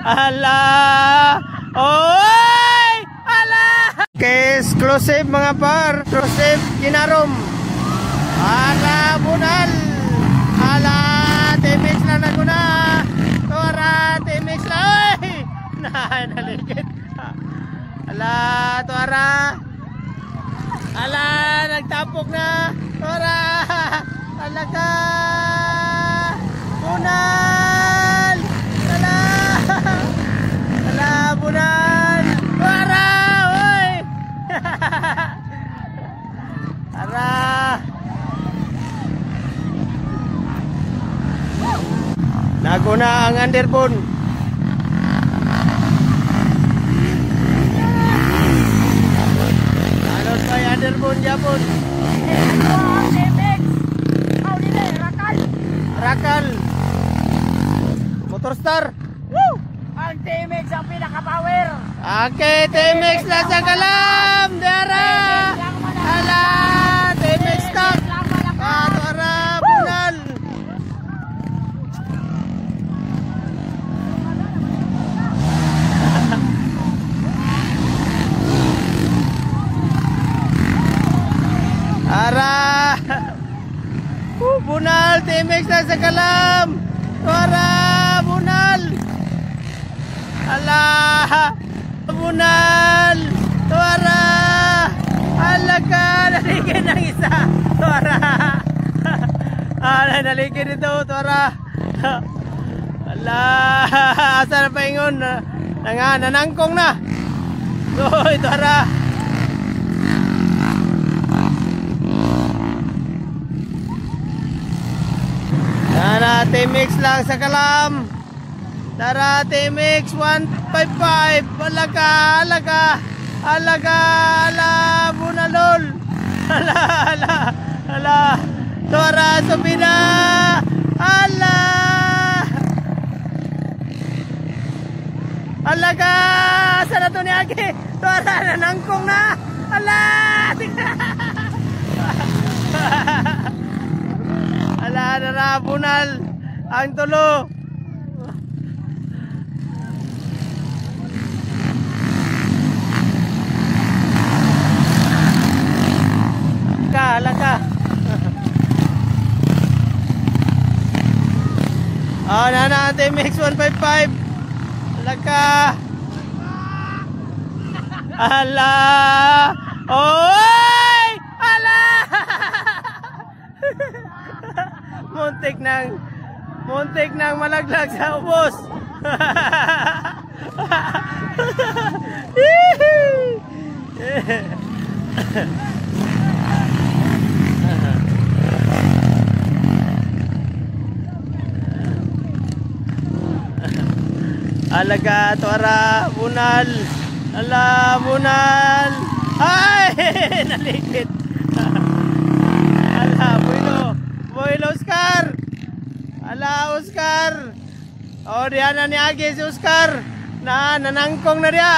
Ala! Oy! Ala! Okay, exclusive mga par. Exclusive ginarom. Ala, bunal. Ala, T-Mix lang na guna. Tora, T-Mix lang. Oy! Naligid. Ala, Tora. Ala, nagtapok na. Tora. Ala ka. Bunal. Ala. Ala, bunal. Tora. Oy. Ara. Naguna ang underbone. Alos kay underbone Japon. Rakal. Motor Star. Woo! Ang T-Mix ang pinaka-power. Okay, T-Mix lang sa kalam. Dara. Ala, T-Mix stock. Tora, bunal. Ara. Bunal, T-Mix lang sa kalam. Tora, bunal. Ala, bunal. Tora. Ala ka, naligid ng isa. Tora. Ala, naligid ito, Tora. Ala, asa na paingon. Nanangkong na. Uy, Tora. Tara, T-Mix lang sa kalam. Tara, T-Mix 155. Alaga, alaga. Alaga, ala, bunalol. Ala, ala, ala. Tora, subina. Ala. Alaga, sana to ni Agi. Tora, nanangkong na. Ala. Ala, nara, bunal. Ang tulo. Alaka. Oh, nana, T-Mix 155. Alaka. Ala. Oy! Ala! Muntik nang malaglag sa ubos. Alaga, Tora, bunal. Ala, bunal. Ay, naligid. Ala, Boylo Oscar. Ala, Oscar. O, diyan na ni Agi si Oscar. Nanangkong na diya.